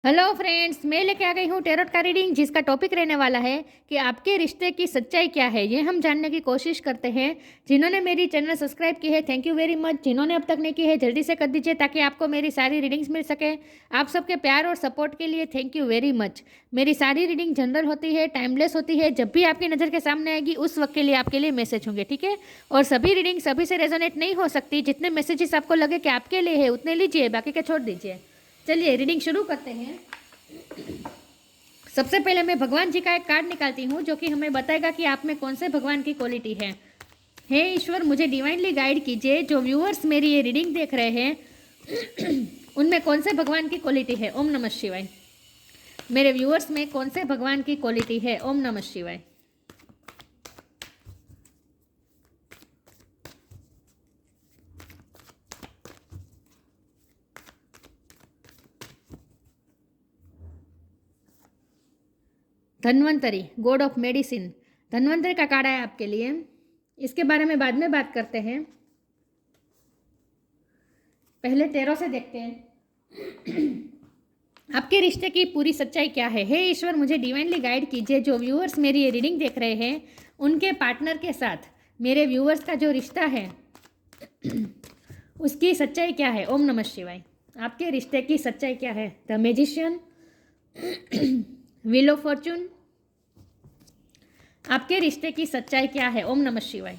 Hello friends, मैं लेके आ गई हूँ टेरोट का रीडिंग, जिसका टॉपिक रहने वाला है कि आपके रिश्ते की सच्चाई क्या है। ये हम जानने की कोशिश करते हैं। जिन्होंने मेरी चैनल सब्सक्राइब की है, थैंक यू वेरी मच। जिन्होंने अब तक नहीं की है, जल्दी से कर दीजिए ताकि आपको मेरी सारी रीडिंग्स मिल सके। आप सबके प्यार और सपोर्ट के लिए थैंक यू वेरी मच। मेरी सारी रीडिंग जनरल होती है, टाइमलेस होती है। जब भी आपकी नज़र के सामने आएगी उस वक्त के लिए आपके लिए मैसेज होंगे, ठीक है। और सभी रीडिंग सभी से रेजोनेट नहीं हो सकती। जितने मैसेजेस आपको लगे कि आपके लिए है उतने लीजिए, बाकी के छोड़ दीजिए। चलिए रीडिंग शुरू करते हैं। सबसे पहले मैं भगवान जी का एक कार्ड निकालती हूँ जो कि हमें बताएगा कि आप में कौन से भगवान की क्वालिटी है। हे ईश्वर, मुझे डिवाइनली गाइड कीजिए। जो व्यूअर्स मेरी ये रीडिंग देख रहे हैं उनमें कौन से भगवान की क्वालिटी है। ओम नमः शिवाय। मेरे व्यूअर्स में कौन से भगवान की क्वालिटी है। ओम नमः शिवाय। Dhanvantari, God of medicine. Dhanvantari का कार्ड है आपके लिए। इसके बारे में बाद में बात करते हैं, पहले टेरो से देखते हैं आपके रिश्ते की पूरी सच्चाई क्या है। हे ईश्वर, मुझे डिवाइनली गाइड कीजिए। जो व्यूअर्स मेरी ये रीडिंग देख रहे हैं उनके पार्टनर के साथ मेरे व्यूअर्स का जो रिश्ता है उसकी सच्चाई क्या है। ओम नमः शिवाय। आपके रिश्ते की सच्चाई क्या है। The magician, wheel of Fortune. आपके रिश्ते की सच्चाई क्या है। ओम नमः शिवाय।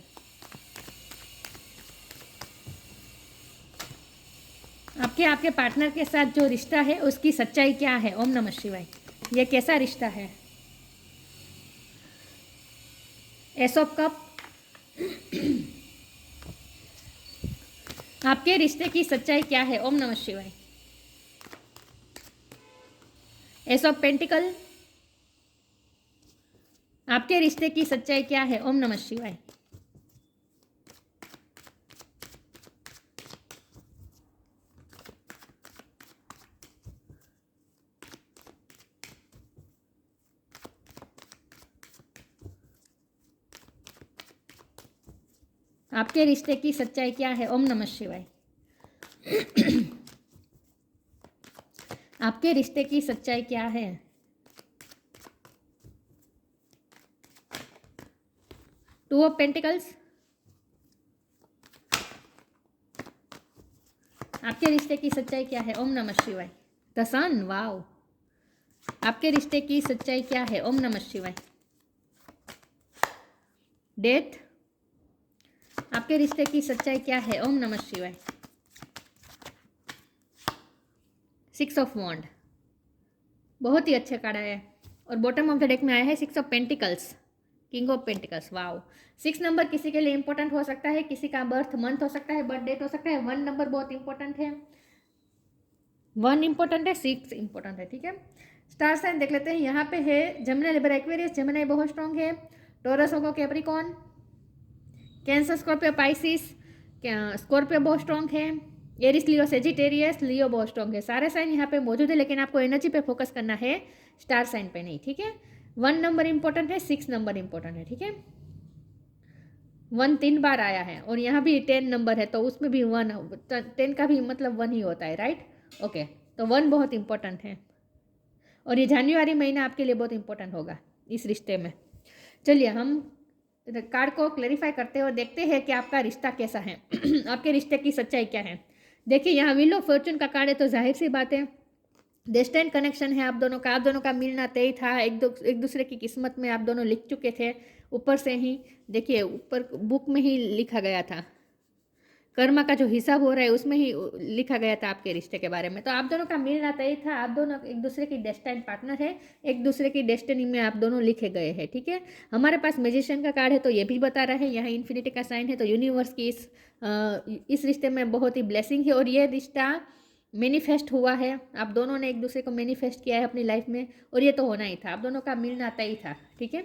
आपके पार्टनर के साथ जो रिश्ता है उसकी सच्चाई क्या है। ओम नमः शिवाय। ये कैसा रिश्ता है। S of cup. आपके रिश्ते की सच्चाई क्या है। ओम नमः शिवाय। S of pentacle. आपके रिश्ते की सच्चाई क्या है। ओम नमः शिवाय। आपके रिश्ते की सच्चाई क्या है। ओम नमः शिवाय। आपके रिश्ते की सच्चाई क्या है। Two of pentacles. आपके रिश्ते की सच्चाई क्या है। ओम नमः शिवाय। The sun, wow. आपके रिश्ते की सच्चाई क्या है। ओम नमः शिवाय। डेथ। आपके रिश्ते की सच्चाई क्या है। ओम नमः शिवाय। सिक्स ऑफ वॉन्ड, बहुत ही अच्छे कार्ड आया है। और बॉटम ऑफ द डेक में आया है six of pentacles, king of pentacles. Wow. 6 number किसी के लिए इंपॉर्टेंट हो सकता है, किसी का बर्थ मंथ हो सकता है, बर्थ डेट हो सकता है। 1 नंबर बहुत इंपॉर्टेंट है। 1 इंपॉर्टेंट है, 6 इंपॉर्टेंट है, ठीक है। स्टार साइन देख लेते हैं। यहाँ पे है जेमिनी, लिब्रा, एक्वेरियस। जेमिनी बहुत स्ट्रॉन्ग है। टॉरस होगा, Capricorn, cancer, Scorpio, Pisces. Scorpio बहुत स्ट्रॉन्ग है। एरिस, लियो, सेजिटेरियस। लियो बहुत स्ट्रॉन्ग है। सारे साइन यहाँ पे मौजूद है, लेकिन आपको एनर्जी पे फोकस करना है, स्टार साइन पे नहीं, ठीक है। 1 नंबर इंपॉर्टेंट है, 6 नंबर इंपॉर्टेंट है, ठीक है। 1 3 बार आया है और यहाँ भी 10 नंबर है, तो उसमें भी 1, 10 का भी मतलब 1 ही होता है, राइट। ओके, तो 1 बहुत इंपॉर्टेंट है और ये जनवरी महीना आपके लिए बहुत इंपॉर्टेंट होगा इस रिश्ते में। चलिए हम कार्ड को क्लैरिफाई करते हैं और देखते हैं कि आपका रिश्ता कैसा है। आपके रिश्ते की सच्चाई क्या है। देखिए, यहाँ व्हील ऑफ फॉर्चून का कार्ड है, तो जाहिर सी बात है डेस्टिनी कनेक्शन है। आप दोनों का मिलना तय था। एक दूसरे की किस्मत में आप दोनों लिख चुके थे ऊपर से ही। देखिए, ऊपर बुक में ही लिखा गया था, कर्म का जो हिसाब हो रहा है उसमें ही लिखा गया था आपके रिश्ते के बारे में। तो आप दोनों का मिलना तय था। आप दोनों एक दूसरे की डेस्टिनी पार्टनर है। एक दूसरे की डेस्टिनी में आप दोनों लिखे गए हैं, ठीक है। हमारे पास मैजिशियन का कार्ड है, तो ये भी बता रहा है। यहाँ इन्फिनिटी का साइन है, तो यूनिवर्स की इस रिश्ते में बहुत ही ब्लेसिंग है और ये रिश्ता मैनिफेस्ट हुआ है। आप दोनों ने एक दूसरे को मैनिफेस्ट किया है अपनी लाइफ में और ये तो होना ही था। आप दोनों का मिलना तय था, ठीक है।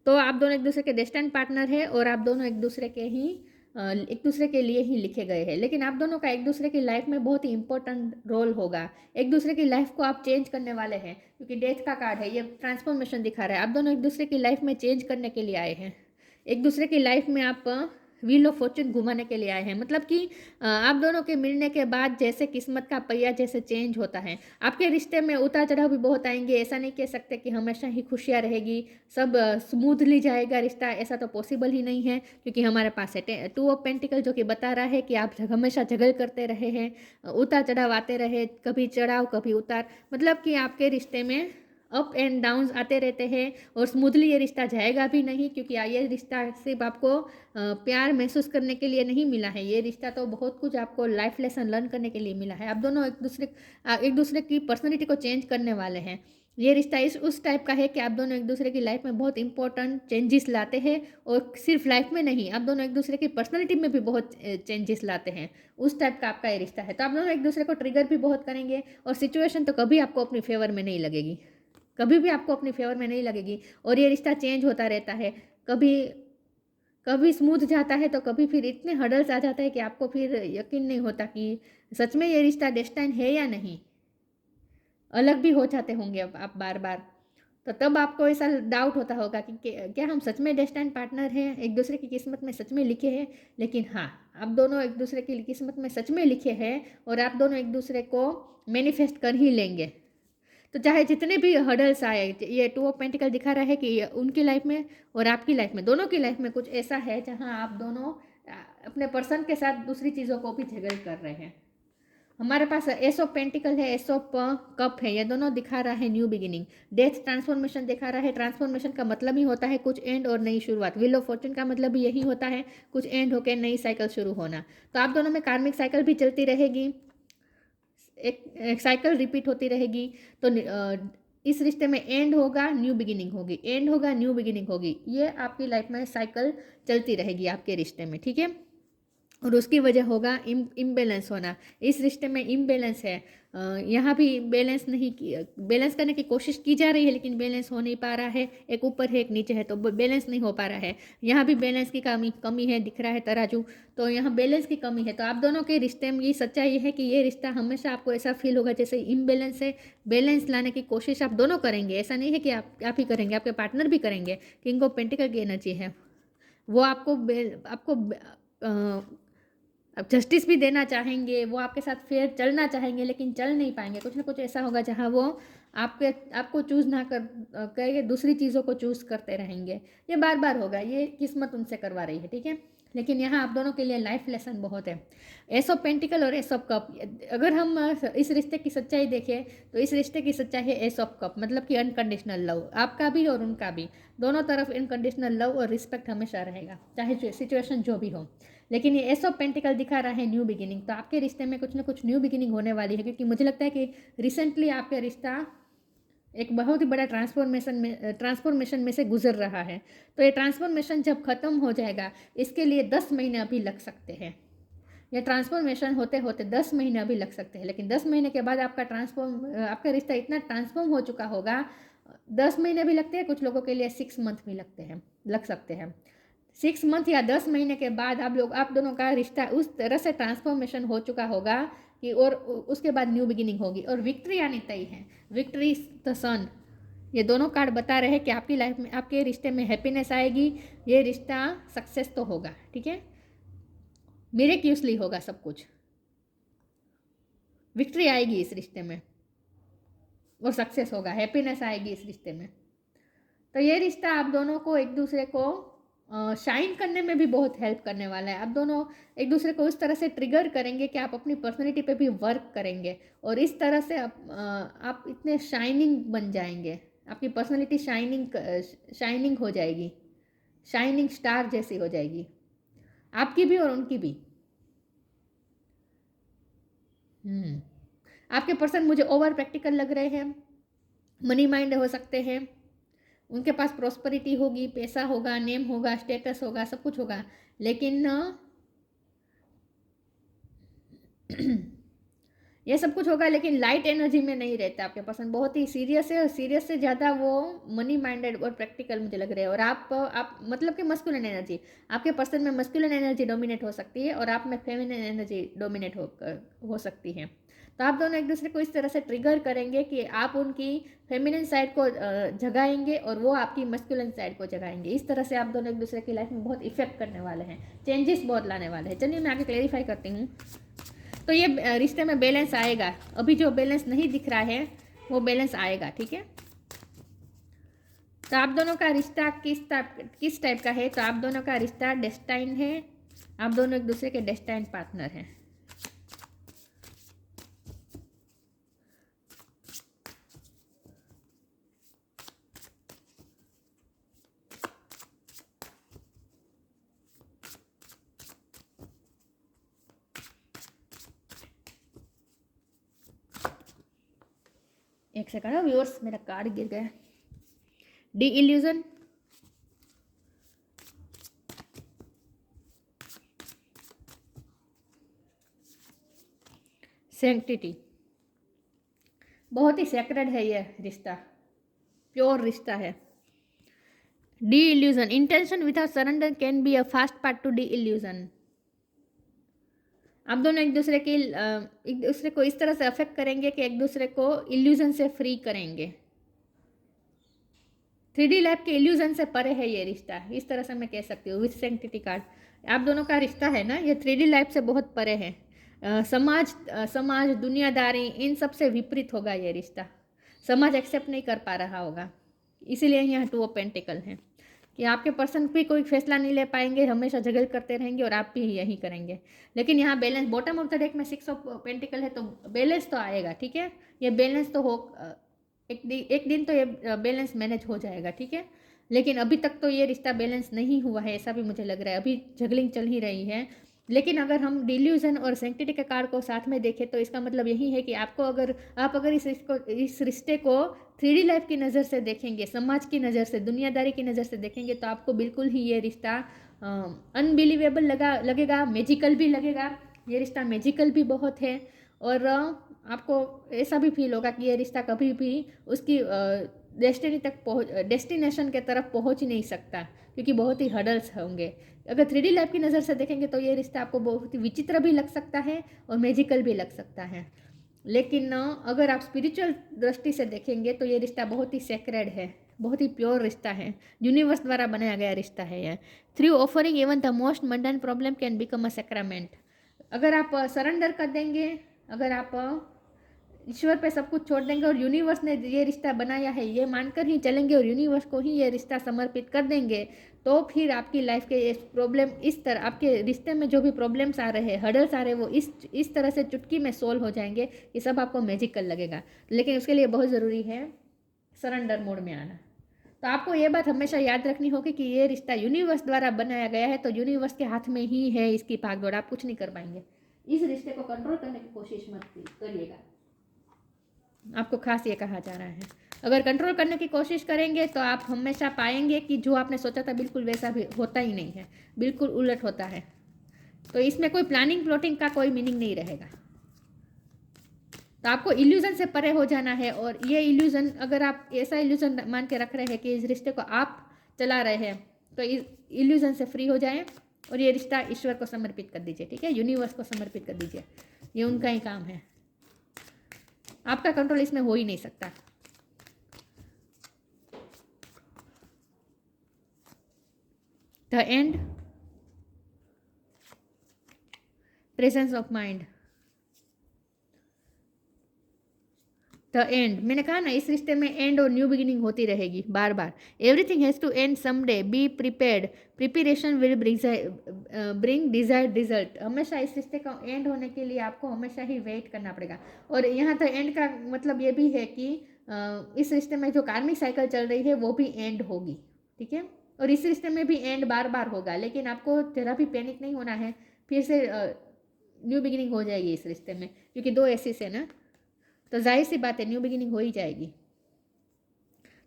तो आप दोनों एक दूसरे के डेस्टिनी पार्टनर है और आप दोनों एक दूसरे के लिए ही लिखे गए हैं। लेकिन आप दोनों का एक दूसरे की लाइफ में बहुत ही इंपॉर्टेंट रोल होगा। एक दूसरे की लाइफ को आप चेंज करने वाले हैं, क्योंकि डेथ का कार्ड है, ये ट्रांसफॉर्मेशन दिखा रहा है। आप दोनों एक दूसरे की लाइफ में चेंज करने के लिए आए हैं। एक दूसरे की लाइफ में आप व्हील ऑफ फॉर्चून घुमाने के लिए आए हैं। मतलब कि आप दोनों के मिलने के बाद जैसे किस्मत का पहिया जैसे चेंज होता है, आपके रिश्ते में उतार चढ़ाव भी बहुत आएंगे। ऐसा नहीं कह सकते कि हमेशा ही खुशियाँ रहेगी, सब स्मूथली जाएगा रिश्ता, ऐसा तो पॉसिबल ही नहीं है, क्योंकि हमारे पास है 2 ऑफ पेंटिकल जो कि बता रहा है कि आप हमेशा झगड़ करते रहे हैं, उतार चढ़ाव आते रहे, कभी चढ़ाव कभी उतार, मतलब कि आपके रिश्ते में अप एंड डाउन्स आते रहते हैं। और स्मूथली ये रिश्ता जाएगा भी नहीं, क्योंकि ये रिश्ता सिर्फ आपको प्यार महसूस करने के लिए नहीं मिला है, ये रिश्ता तो बहुत कुछ आपको लाइफ लेसन लर्न करने के लिए मिला है। आप दोनों एक दूसरे की पर्सनैलिटी को चेंज करने वाले हैं। ये रिश्ता उस टाइप का है कि आप दोनों एक दूसरे की लाइफ में बहुत इंपॉर्टेंट चेंजेस लाते हैं, और सिर्फ लाइफ में नहीं, आप दोनों एक दूसरे की पर्सनैलिटी में भी बहुत चेंजेस लाते हैं। उस टाइप का आपका ये रिश्ता है। तो आप दोनों एक दूसरे को ट्रिगर भी बहुत करेंगे, और सिचुएशन तो कभी आपको अपनी फेवर में नहीं लगेगी, कभी भी आपको अपनी फेवर में नहीं लगेगी। और ये रिश्ता चेंज होता रहता है, कभी कभी स्मूथ जाता है तो कभी फिर इतने हर्डल्स आ जाते हैं कि आपको फिर यकीन नहीं होता कि सच में ये रिश्ता डेस्टाइन है या नहीं। अलग भी हो जाते होंगे अब आप बार बार, तो तब आपको ऐसा डाउट होता होगा कि क्या हम सच में डेस्टाइन पार्टनर हैं, एक दूसरे की किस्मत में सच में लिखे हैं। लेकिन हाँ, आप दोनों एक दूसरे की किस्मत में सच में लिखे हैं, और आप दोनों एक दूसरे को मैनिफेस्ट कर ही लेंगे। तो चाहे जितने भी हर्डल्स आए, ये 2 ऑफ पेंटिकल दिखा रहा है कि उनकी लाइफ में और आपकी लाइफ में, दोनों की लाइफ में कुछ ऐसा है जहां आप दोनों अपने पर्सन के साथ दूसरी चीज़ों को भी झगड़ कर रहे हैं। हमारे पास एस ऑफ पेंटिकल है, एस ऑफ कप है, ये दोनों दिखा रहा है न्यू बिगिनिंग, डेथ, ट्रांसफॉर्मेशन दिखा रहा है। ट्रांसफॉर्मेशन का मतलब ही होता है कुछ एंड और नई शुरुआत। व्हील ऑफ फॉर्चून का मतलब भी यही होता है, कुछ एंड होकर नई साइकिल शुरू होना। तो आप दोनों में कार्मिक साइकिल भी चलती रहेगी, एक साइकिल रिपीट होती रहेगी। तो इस रिश्ते में एंड होगा, न्यू बिगिनिंग होगी, एंड होगा, न्यू बिगिनिंग होगी, ये आपकी लाइफ में साइकिल चलती रहेगी आपके रिश्ते में, ठीक है। और उसकी वजह होगा इम्बैलेंस होना। इस रिश्ते में इम्बैलेंस है, यहाँ भी बैलेंस नहीं की, बैलेंस करने की कोशिश की जा रही है लेकिन बैलेंस हो नहीं पा रहा है। एक ऊपर है एक नीचे है, तो बैलेंस नहीं हो पा रहा है। यहाँ भी बैलेंस की कमी है, दिख रहा है तराजू, तो यहाँ बैलेंस की कमी है। तो आप दोनों के रिश्ते में ये सच्चाई है कि ये रिश्ता हमेशा आपको ऐसा फील होगा जैसे इम्बैलेंस है। बैलेंस लाने की कोशिश आप दोनों करेंगे, ऐसा नहीं है कि आप ही करेंगे, आपके पार्टनर भी करेंगे। किंग ऑफ पेंटिकल की एनर्जी है, वो आपको अब जस्टिस भी देना चाहेंगे, वो आपके साथ फेयर चलना चाहेंगे, लेकिन चल नहीं पाएंगे। कुछ ना कुछ ऐसा होगा जहाँ वो आपको चूज़ ना करके दूसरी चीज़ों को चूज़ करते रहेंगे। ये बार बार होगा, ये किस्मत उनसे करवा रही है, ठीक है। लेकिन यहाँ आप दोनों के लिए लाइफ लेसन बहुत है। एस ऑफ पेंटिकल और एस ऑफ कप, अगर हम इस रिश्ते की सच्चाई देखें तो इस रिश्ते की सच्चाई है एस ऑफ कप, मतलब कि अनकंडीशनल लव, आपका भी और उनका भी, दोनों तरफ अनकंडीशनल लव और रिस्पेक्ट हमेशा रहेगा, चाहे सिचुएशन जो भी हो। लेकिन ये एस ऑफ पेंटिकल दिखा रहा है न्यू बिगिनिंग, तो आपके रिश्ते में कुछ ना कुछ न्यू बिगिनिंग होने वाली है, क्योंकि मुझे लगता है कि रिसेंटली आपका रिश्ता एक बहुत ही बड़ा ट्रांसफॉर्मेशन में से गुजर रहा है। तो ये ट्रांसफॉर्मेशन जब ख़त्म हो जाएगा, इसके लिए 10 महीने अभी लग सकते हैं। ये ट्रांसफॉर्मेशन होते होते 10 महीने अभी लग सकते हैं, लेकिन 10 महीने के बाद आपका रिश्ता इतना ट्रांसफॉर्म हो चुका होगा। 10 महीने भी लगते हैं, कुछ लोगों के लिए 6 मंथ भी लग सकते हैं। 6 मंथ या 10 महीने के बाद आप दोनों का रिश्ता उस तरह से ट्रांसफॉर्मेशन हो चुका होगा कि, और उसके बाद न्यू बिगिनिंग होगी और विक्ट्री आनी तय है। विक्ट्री द सन, ये दोनों कार्ड बता रहे हैं कि आपकी लाइफ में, आपके रिश्ते में हैप्पीनेस आएगी, ये रिश्ता सक्सेस तो होगा, ठीक है, मिरेक्यूसली होगा सब कुछ, विक्ट्री आएगी इस रिश्ते में और सक्सेस होगा, हैप्पीनेस आएगी इस रिश्ते में। तो ये रिश्ता आप दोनों को एक दूसरे को शाइन करने में भी बहुत हेल्प करने वाला है। आप दोनों एक दूसरे को उस तरह से ट्रिगर करेंगे कि आप अपनी पर्सनैलिटी पे भी वर्क करेंगे, और इस तरह से आप इतने शाइनिंग बन जाएंगे, आपकी पर्सनैलिटी शाइनिंग हो जाएगी, शाइनिंग स्टार जैसी हो जाएगी, आपकी भी और उनकी भी। आपके पर्सन मुझे ओवर प्रैक्टिकल लग रहे हैं, मनी माइंड हो सकते हैं, उनके पास प्रॉस्पेरिटी होगी, पैसा होगा, नेम होगा, स्टेटस होगा, सब कुछ होगा, लेकिन ये सब कुछ होगा लेकिन लाइट एनर्जी में नहीं रहता। आपके पर्सन बहुत ही सीरियस है, और सीरियस से ज़्यादा वो मनी माइंडेड और प्रैक्टिकल मुझे लग रहे हैं। और आप मतलब कि मस्कुलिन एनर्जी, आपके पर्सन में मस्कुलिन एनर्जी डोमिनेट हो सकती है और आप में फेमिनिन एनर्जी डोमिनेट हो सकती है। तो आप दोनों एक दूसरे को इस तरह से ट्रिगर करेंगे कि आप उनकी फेमिनिन साइड को जगाएंगे और वो आपकी मस्कुलिन साइड को जगाएंगे। इस तरह से आप दोनों एक दूसरे की लाइफ में बहुत इफेक्ट करने वाले हैं, चेंजेस बहुत लाने वाले हैं। चलिए मैं आगे क्लेरिफाई करती हूँ। तो ये रिश्ते में बैलेंस आएगा। अभी जो बैलेंस नहीं दिख रहा है वो बैलेंस आएगा, ठीक है। तो आप दोनों का रिश्ता किस टाइप का है? तो आप दोनों का रिश्ता डेस्टाइन है। आप दोनों एक दूसरे के डेस्टाइन पार्टनर हैं। एक सेकंड व्यूअर्स, मेरा कार्ड गिर गया। डी इल्यूजन, सैंक्टिटी, बहुत ही सेक्रेड है ये रिश्ता, प्योर रिश्ता है। D illusion, intention without surrender can be a fast part two D illusion. आप दोनों एक दूसरे को इस तरह से अफेक्ट करेंगे कि एक दूसरे को इल्यूजन से फ्री करेंगे। 3D लाइफ के इल्यूजन से परे है ये रिश्ता, इस तरह से मैं कह सकती हूँ विथ सैंक्टिटी कार्ड। आप दोनों का रिश्ता है ना, ये 3D लाइफ से बहुत परे है। समाज दुनियादारी इन सब से विपरीत होगा ये रिश्ता। समाज एक्सेप्ट नहीं कर पा रहा होगा, इसीलिए यहाँ 2 ऑफ पेंटिकल है कि आपके पर्सन भी कोई फैसला नहीं ले पाएंगे, हमेशा झगड़ करते रहेंगे और आप भी यही करेंगे। लेकिन यहाँ balance, bottom of the deck में 6 ऑफ पेंटिकल है, तो बैलेंस तो आएगा, ठीक है। ये बैलेंस तो हो, एक दिन तो ये बैलेंस मैनेज हो जाएगा, ठीक है। लेकिन अभी तक तो ये रिश्ता बैलेंस नहीं हुआ है, ऐसा भी मुझे लग रहा है। अभी झगलिंग चल ही रही है। लेकिन अगर हम डिल्यूजन और सैंक्टिटी के कार्ड को साथ में देखें तो इसका मतलब यही है कि आप अगर इस रिश्ते को 3D लाइफ की नज़र से देखेंगे, समाज की नज़र से, दुनियादारी की नज़र से देखेंगे, तो आपको बिल्कुल ही ये रिश्ता अनबिलीवेबल लगेगा, मैजिकल भी लगेगा। ये रिश्ता मैजिकल भी बहुत है और आपको ऐसा भी फील होगा कि ये रिश्ता कभी भी उसकी डेस्टिनेशन के तरफ पहुंच नहीं सकता, क्योंकि बहुत ही हर्डल्स होंगे। अगर 3D लाइफ की नज़र से देखेंगे तो ये रिश्ता आपको बहुत ही विचित्र भी लग सकता है और मैजिकल भी लग सकता है। लेकिन अगर आप स्पिरिचुअल दृष्टि से देखेंगे तो ये रिश्ता बहुत ही सेक्रेड है, बहुत ही प्योर रिश्ता है, यूनिवर्स द्वारा बनाया गया रिश्ता है यह। Through offering even the most Mandan problem can become a sacrament. अगर आप सरेंडर कर देंगे, अगर आप ईश्वर पे सब कुछ छोड़ देंगे और यूनिवर्स ने ये रिश्ता बनाया है ये मानकर ही चलेंगे और यूनिवर्स को ही ये रिश्ता समर्पित कर देंगे, तो फिर आपकी लाइफ के ये प्रॉब्लम इस तरह, आपके रिश्ते में जो भी प्रॉब्लम्स आ रहे हैं, हर्डल्स आ रहे हैं, वो इस तरह से चुटकी में सोल्व हो जाएंगे। ये सब आपको मैजिकल लगेगा। लेकिन उसके लिए बहुत ज़रूरी है सरेंडर मोड में आना। तो आपको ये बात हमेशा याद रखनी होगी कि ये रिश्ता यूनिवर्स द्वारा बनाया गया है, तो यूनिवर्स के हाथ में ही है इसकी भागदौड़, आप कुछ नहीं कर पाएंगे। इस रिश्ते को कंट्रोल करने की कोशिश मत करिएगा, आपको खास ये कहा जा रहा है। अगर कंट्रोल करने की कोशिश करेंगे तो आप हमेशा पाएंगे कि जो आपने सोचा था बिल्कुल वैसा भी होता ही नहीं है, बिल्कुल उलट होता है। तो इसमें कोई प्लानिंग प्लॉटिंग का कोई मीनिंग नहीं रहेगा। तो आपको इल्यूजन से परे हो जाना है। और ये इल्यूजन, अगर आप ऐसा इल्यूजन मान के रख रहे हैं कि इस रिश्ते को आप चला रहे हैं, तो इस इल्यूजन से फ्री हो जाएं और ये रिश्ता ईश्वर को समर्पित कर दीजिए, ठीक है, यूनिवर्स को समर्पित कर दीजिए। ये उनका ही काम है, आपका कंट्रोल इसमें हो ही नहीं सकता। The end, presence of mind, the end. मैंने कहा ना, इस रिश्ते में एंड और न्यू बिगिनिंग होती रहेगी बार बार। Everything has to end someday, be prepared, preparation will bring desired result. हमेशा इस रिश्ते का एंड होने के लिए आपको हमेशा ही वेट करना पड़ेगा। और यहाँ तो एंड का मतलब ये भी है कि इस रिश्ते में जो कार्मिक साइकिल चल रही है वो भी एंड होगी, ठीक है। और इस रिश्ते में भी एंड बार बार होगा, लेकिन आपको जरा भी पैनिक नहीं होना है, फिर से न्यू बिगिनिंग हो जाएगी इस रिश्ते में, क्योंकि 2 एसिस है ना, तो जाहिर सी बात है न्यू बिगिनिंग हो ही जाएगी।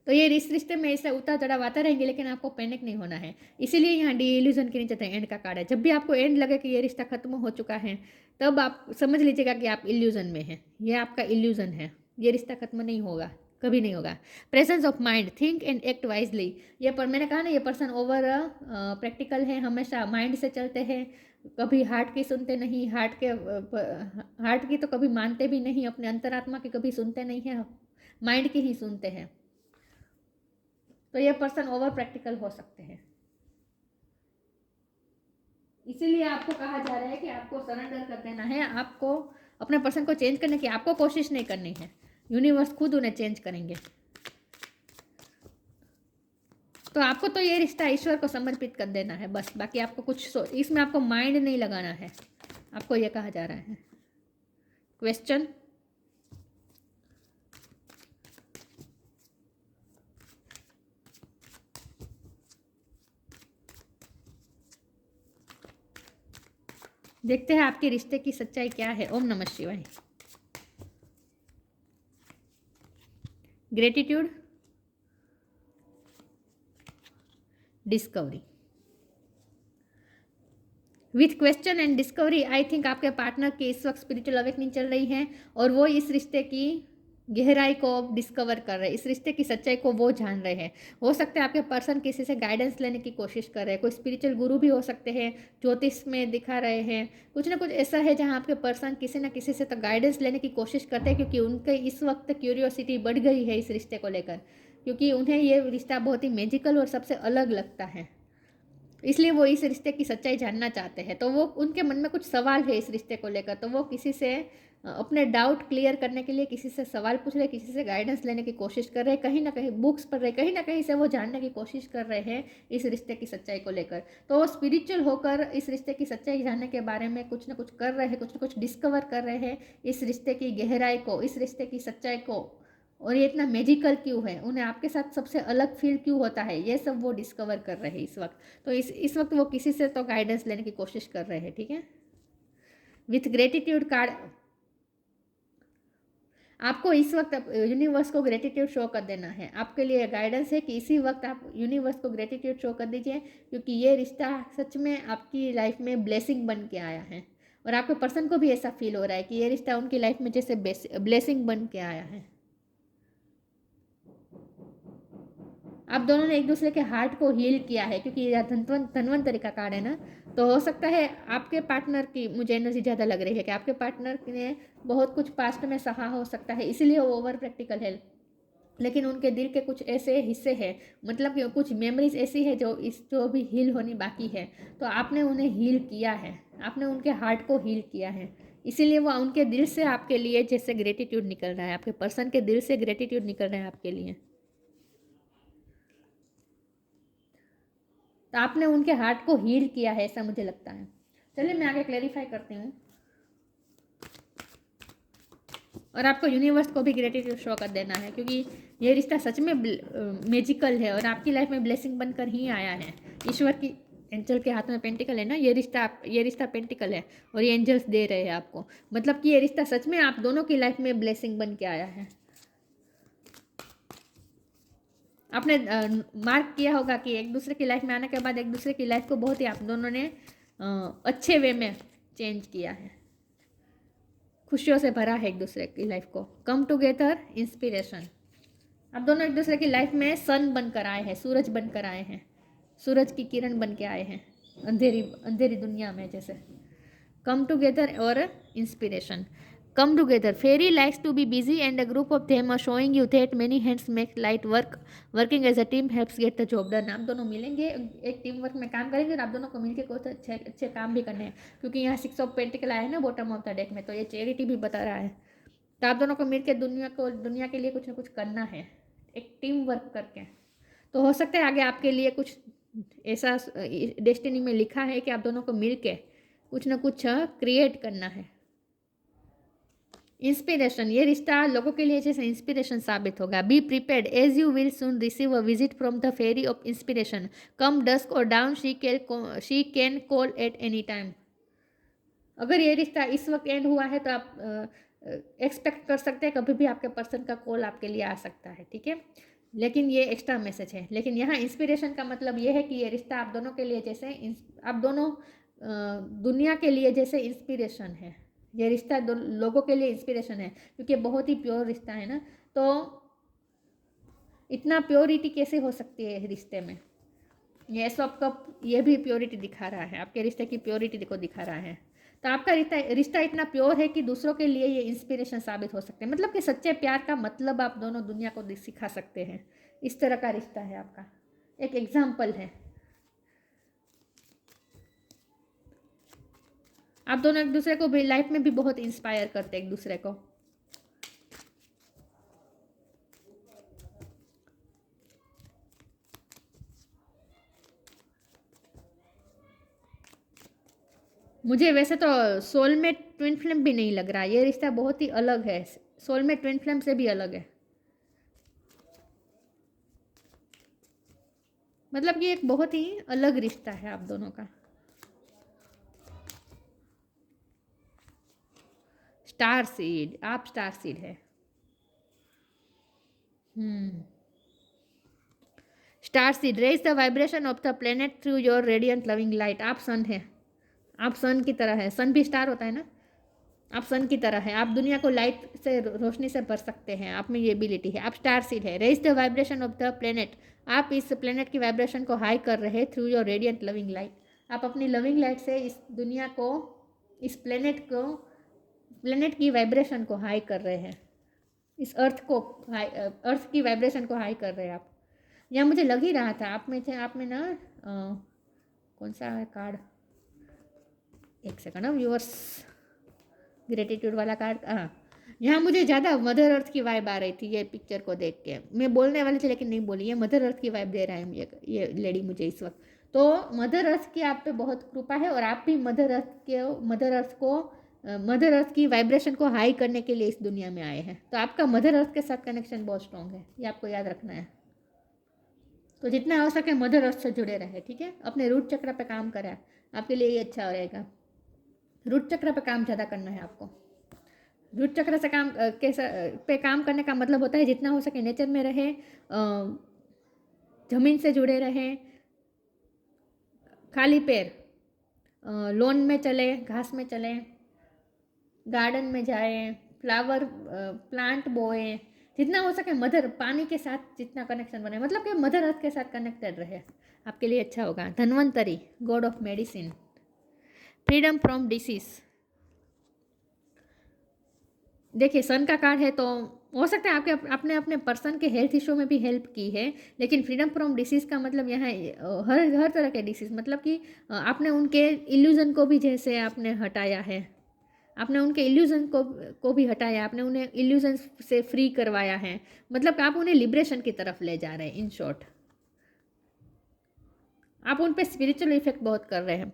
तो ये इस रिश्ते में ऐसा उतार चढ़ाव आता रहेंगे, लेकिन आपको पैनिक नहीं होना है। इसीलिए यहाँ डी इल्यूजन के नीचे एंड का कार्ड है। जब भी आपको एंड लगे कि ये रिश्ता खत्म हो चुका है, तब आप समझ लीजिएगा कि आप इल्यूजन में हैं, ये आपका इल्यूजन है, ये रिश्ता खत्म नहीं होगा, कभी नहीं होगा। Presence of mind, think and act wisely. ये पर मैंने कहा ना, ये पर्सन ओवर प्रैक्टिकल है, हमेशा माइंड से चलते हैं, कभी हार्ट की सुनते नहीं, हार्ट की तो कभी मानते भी नहीं, अपने अंतरात्मा की कभी सुनते नहीं है, माइंड की ही सुनते हैं। तो ये पर्सन ओवर प्रैक्टिकल हो सकते हैं। इसीलिए आपको कहा जा रहा है कि आपको सरेंडर कर देना है, आपको अपने पर्सन को चेंज करने की आपको कोशिश नहीं करनी है, यूनिवर्स खुद उन्हें चेंज करेंगे। तो आपको तो ये रिश्ता ईश्वर को समर्पित कर देना है बस, बाकी आपको कुछ इसमें आपको माइंड नहीं लगाना है, आपको ये कहा जा रहा है। क्वेश्चन? देखते हैं आपके रिश्ते की सच्चाई क्या है। ओम नमः शिवाय। Gratitude, discovery. With question and discovery I think आपके पार्टनर की इस वक्त स्पिरिचुअल अवेकनिंग चल रही है और वो इस रिश्ते की गहराई को डिस्कवर कर रहे हैं, इस रिश्ते की सच्चाई को वो जान रहे हैं। हो सकता है आपके पर्सन किसी से गाइडेंस लेने की कोशिश कर रहे हैं, कोई स्पिरिचुअल गुरु भी हो सकते हैं, ज्योतिष में दिखा रहे हैं, कुछ ना कुछ ऐसा है जहाँ आपके पर्सन किसी ना किसी से तो गाइडेंस लेने की कोशिश करते हैं, क्योंकि उनके इस वक्त क्यूरियोसिटी बढ़ गई है इस रिश्ते को लेकर, क्योंकि उन्हें ये रिश्ता बहुत ही मैजिकल और सबसे अलग लगता है, इसलिए वो इस रिश्ते की सच्चाई जानना चाहते हैं। तो वो उनके मन में कुछ सवाल है इस रिश्ते को लेकर, तो वो किसी से अपने डाउट क्लियर करने के लिए किसी से सवाल पूछ रहे, किसी से गाइडेंस लेने की कोशिश कर रहे हैं, कहीं ना कहीं बुक्स पढ़ रहे, कहीं ना कहीं से वो जानने की कोशिश कर रहे हैं इस रिश्ते की सच्चाई को लेकर। तो वो स्पिरिचुअल होकर इस रिश्ते की सच्चाई जानने के बारे में कुछ ना कुछ कर रहे हैं, कुछ ना कुछ डिस्कवर कर रहे हैं, इस रिश्ते की गहराई को, इस रिश्ते की सच्चाई को, और ये इतना मैजिकल क्यों है, उन्हें आपके साथ सबसे अलग फील क्यों होता है, ये सब वो डिस्कवर कर रहे हैं इस वक्त। तो इस वक्त वो किसी से तो गाइडेंस लेने की कोशिश कर रहे हैं, ठीक है। विथ ग्रेटिट्यूड कार्ड, आपको इस वक्त यूनिवर्स को ग्रेटिट्यूड शो कर देना है। आपके लिए गाइडेंस है कि इसी वक्त आप यूनिवर्स को ग्रेटिट्यूड शो कर दीजिए, क्योंकि ये रिश्ता सच में आपकी लाइफ में ब्लेसिंग बन के आया है, और आपके पर्सन को भी ऐसा फील हो रहा है कि ये रिश्ता उनकी लाइफ में जैसे ब्लेसिंग बन के आया है। आप दोनों ने एक दूसरे के हार्ट को हील किया है, क्योंकि यह धन्वंतरी का कार्ड है ना, तो हो सकता है आपके पार्टनर की, मुझे एनर्जी ज़्यादा लग रही है कि आपके पार्टनर ने बहुत कुछ पास्ट में सहा हो सकता है, इसीलिए वो ओवर प्रैक्टिकल है, लेकिन उनके दिल के कुछ ऐसे हिस्से हैं, मतलब कि कुछ मेमोरीज ऐसी है जो भी हील होनी बाकी है, तो आपने उन्हें हील किया है, आपने उनके हार्ट को हील किया है, इसीलिए वो उनके दिल से आपके लिए जैसे ग्रेटिट्यूड निकल रहा है, आपके पर्सन के दिल से ग्रेटिट्यूड निकल रहा है आपके लिए। तो आपने उनके हार्ट को हील किया है, ऐसा मुझे लगता है। चलिए मैं आगे क्लैरिफाई करती हूँ, और आपको यूनिवर्स को भी ग्रेटिट्यूड शो कर देना है, क्योंकि ये रिश्ता सच में मैजिकल है और आपकी लाइफ में ब्लेसिंग बनकर ही आया है। ईश्वर की एंजल के हाथ में पेंटिकल है ना, ये रिश्ता पेंटिकल है और ये एंजल्स दे रहे हैं आपको, मतलब कि ये रिश्ता सच में आप दोनों की लाइफ में ब्लेसिंग बन के आया है। आपने मार्क किया होगा कि एक दूसरे की लाइफ में आने के बाद एक दूसरे की लाइफ को बहुत ही आप दोनों ने अच्छे वे में चेंज किया है, खुशियों से भरा है एक दूसरे की लाइफ को। कम टुगेदर इंस्पिरेशन, आप दोनों एक दूसरे की लाइफ में सन बनकर आए हैं, सूरज बनकर आए हैं, सूरज की किरण बन के आए हैं अंधेरी अंधेरी दुनिया में जैसे। कम टुगेदर और inspiration, come together. Fairy likes to be busy and a group of them are showing you that many hands make light work. Working as a team helps get the job done. आप दोनों मिलेंगे, एक team work में काम करेंगे और आप दोनों को मिलकर कुछ अच्छे अच्छे काम भी करने हैं, क्योंकि यहाँ 6 ऑफ पेंटिकल आया है ना बॉटम ऑफ द डेक में, तो ये चैरिटी भी बता रहा है। तो आप दोनों को मिलकर दुनिया के लिए कुछ ना कुछ करना है, एक टीम वर्क करके। तो हो सकता है आगे आपके लिए कुछ ऐसा डेस्टिनी में लिखा है कि आप दोनों को मिल के कुछ ना कुछ क्रिएट करना है। इंस्पिरेशन, ये रिश्ता लोगों के लिए जैसे इंस्पिरेशन साबित होगा। Be prepared as you will soon receive a visit from the fairy of inspiration, come dusk और dawn she can call at any time. अगर ये रिश्ता इस वक्त एंड हुआ है तो आप एक्सपेक्ट कर सकते हैं कभी भी आपके पर्सन का कॉल आपके लिए आ सकता है, ठीक है। लेकिन ये एक्स्ट्रा मैसेज है। लेकिन यहाँ इंस्पिरेशन का मतलब ये है कि ये रिश्ता आप दोनों के लिए जैसे आप दोनों दुनिया के लिए जैसे इंस्पिरेशन है। ये रिश्ता लोगों के लिए इंस्पिरेशन है, क्योंकि बहुत ही प्योर रिश्ता है ना। तो इतना प्योरिटी कैसे हो सकती है रिश्ते में, ये एस ऑफ कप, ये भी प्योरिटी दिखा रहा है, आपके रिश्ते की प्योरिटी देखो दिखा रहा है। तो आपका रिश्ता रिश्ता इतना प्योर है कि दूसरों के लिए ये इंस्पिरेशन साबित हो सकते हैं, मतलब कि सच्चे प्यार का मतलब आप दोनों दुनिया को सिखा सकते हैं। इस तरह का रिश्ता है आपका, एक एग्जाम्पल है। आप दोनों एक दूसरे को भी लाइफ में भी बहुत इंस्पायर करते हैं एक दूसरे को। मुझे वैसे तो सोलमेट ट्विन फ्लेम भी नहीं लग रहा, ये रिश्ता बहुत ही अलग है, सोलमेट ट्विन फ्लेम से भी अलग है। मतलब कि एक बहुत ही अलग रिश्ता है आप दोनों का। स्टार सीड, आप स्टार सीड है। Star seed, raise the vibration of the planet through your radiant loving light. आप सन है, आप सन की तरह है, सन भी स्टार होता है ना, आप सन की तरह है, आप दुनिया को लाइट से रोशनी से भर सकते हैं, आप में ये एबिलिटी है। आप स्टार सीड है, raise the vibration of the planet, आप इस प्लेनेट की वाइब्रेशन को हाई कर रहे through your radiant loving light. आप अपनी लविंग लाइट से इस दुनिया को, इस प्लेनेट को, प्लेनेट की वाइब्रेशन को हाई कर रहे हैं, इस अर्थ को हाई, अर्थ की वाइब्रेशन को हाई कर रहे हैं आप। यहाँ मुझे लग ही रहा था आप में थे, आप में ना कौन सा है कार्ड, एक सेकंड ना, व्यूअर्स ग्रेटिट्यूड वाला कार्ड, हाँ, यहाँ मुझे ज़्यादा मदर अर्थ की वाइब आ रही थी ये पिक्चर को देख के। मैं बोलने वाली थी लेकिन नहीं बोली, ये मदर अर्थ की वाइब दे रहा है ये लेडी मुझे इस वक्त। तो मदर अर्थ की आप पे बहुत कृपा है, और आप भी मदर अर्थ के, मदर अर्थ की वाइब्रेशन को हाई करने के लिए इस दुनिया में आए हैं। तो आपका मदर अर्थ के साथ कनेक्शन बहुत स्ट्रॉन्ग है, ये आपको याद रखना है। तो जितना हो सके मदर अर्थ से जुड़े रहे, ठीक है। अपने रूट चक्र पे काम करें, आपके लिए ये अच्छा रहेगा। रूट चक्र पे काम ज़्यादा करना है आपको। रूट चक्र से काम पे काम करने का मतलब होता है जितना हो सके नेचर में रहे, ज़मीन से जुड़े रहे, खाली पैर लॉन में चले, घास में चले, गार्डन में जाए, फ्लावर प्लांट बोए, जितना हो सके मदर पानी के साथ जितना कनेक्शन बने, मतलब कि मदर अर्थ के साथ कनेक्टेड रहे, आपके लिए अच्छा होगा। Dhanvantari, God of medicine, freedom from disease. देखिए सन का कार्ड है, तो हो सकता है आपके आपने अपने पर्सन के हेल्थ इशू में भी हेल्प की है, लेकिन फ्रीडम फ्रॉम डिसीज़ का मतलब यहाँ हर तरह के डिसीज़, मतलब कि आपने उनके इल्यूज़न को भी जैसे आपने हटाया है, आपने उनके इल्यूज़न को भी हटाया, आपने उन्हें इल्यूज़न से फ्री करवाया है, मतलब आप उन्हें लिबरेशन की तरफ ले जा रहे हैं। इन शॉर्ट आप उन पर स्पिरिचुअल इफेक्ट बहुत कर रहे हैं।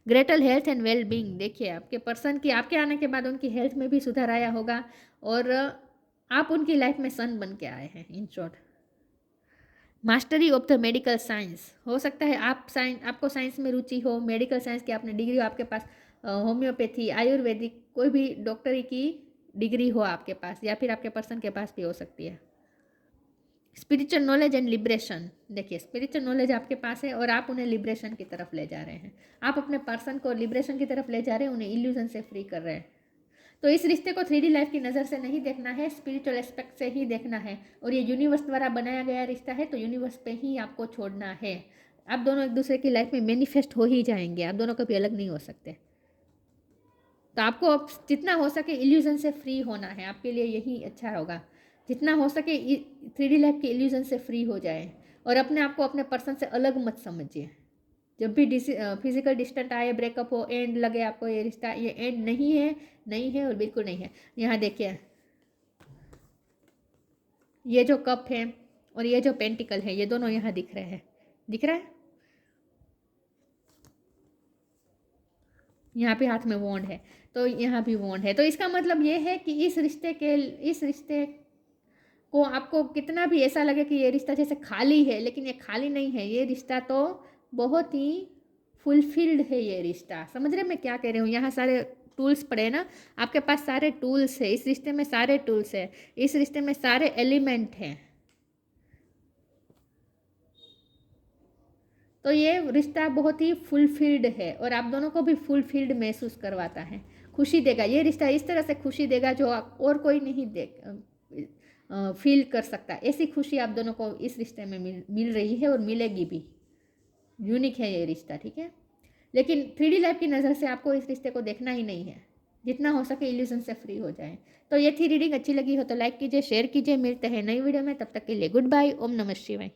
Greater health and well being, देखिए आपके पर्सन की, आपके आने के बाद उनकी हेल्थ में भी सुधार आया होगा, और आप उनकी लाइफ में सन बन के आए हैं। In short mastery of the medical science, हो सकता है आपको साइंस में रुचि हो, मेडिकल साइंस की आपने डिग्री हो आपके पास, होम्योपैथी, आयुर्वेदिक, कोई भी डॉक्टरी की डिग्री हो आपके पास, या फिर आपके पर्सन के पास भी हो सकती है। स्पिरिचुअल नॉलेज एंड लिबरेशन, देखिए स्पिरिचुअल नॉलेज आपके पास है और आप उन्हें लिबरेशन की तरफ ले जा रहे हैं, आप अपने पर्सन को लिबरेशन की तरफ ले जा रहे हैं, उन्हें इल्यूजन से फ्री कर रहे हैं। तो इस रिश्ते को 3D लाइफ की नज़र से नहीं देखना है, स्पिरिचुअल एस्पेक्ट से ही देखना है, और ये यूनिवर्स द्वारा बनाया गया रिश्ता है, तो यूनिवर्स पे ही आपको छोड़ना है। आप दोनों एक दूसरे की लाइफ में मैनिफेस्ट हो ही जाएंगे, आप दोनों कभी अलग नहीं हो सकते। तो आपको अब जितना हो सके इल्यूजन से फ्री होना है, आपके लिए यही अच्छा होगा। जितना हो सके 3D लाइफ के इल्यूजन से फ्री हो जाए, और अपने आप को अपने पर्सन से अलग मत समझिए। जब भी फिजिकल डिस्टेंस आए, ब्रेकअप हो, एंड लगे आपको ये रिश्ता, ये एंड नहीं है, नहीं है और बिल्कुल नहीं है। यहाँ देखिए ये जो कप है और ये जो पेंटिकल है, ये दोनों यहाँ दिख रहे हैं, दिख रहा है, यहाँ पे हाथ में वॉन्ड है, तो यहाँ भी वॉन्ड है। तो इसका मतलब ये है कि इस रिश्ते को आपको कितना भी ऐसा लगे कि ये रिश्ता जैसे खाली है, लेकिन ये खाली नहीं है, ये रिश्ता तो बहुत ही फुलफिल्ड है। ये रिश्ता, समझ रहे मैं क्या कह रही हूँ। यहाँ सारे टूल्स पड़े ना, आपके पास सारे टूल्स है, इस रिश्ते में सारे टूल्स है, इस रिश्ते में सारे एलिमेंट हैं। तो ये रिश्ता बहुत ही फुलफिल्ड है, और आप दोनों को भी फुलफिल्ड महसूस करवाता है, खुशी देगा। ये रिश्ता इस तरह से खुशी देगा जो और कोई नहीं फील कर सकता। ऐसी खुशी आप दोनों को इस रिश्ते में मिल रही है और मिलेगी भी। यूनिक है ये रिश्ता, ठीक है। लेकिन 3D लाइफ की नज़र से आपको इस रिश्ते को देखना ही नहीं है, जितना हो सके इल्यूजन से फ्री हो जाए। तो ये थी रीडिंग, अच्छी लगी हो तो लाइक कीजिए, शेयर कीजिए। मिलते हैं नई वीडियो में, तब तक के लिए गुड बाय। ओम नमः शिवाय।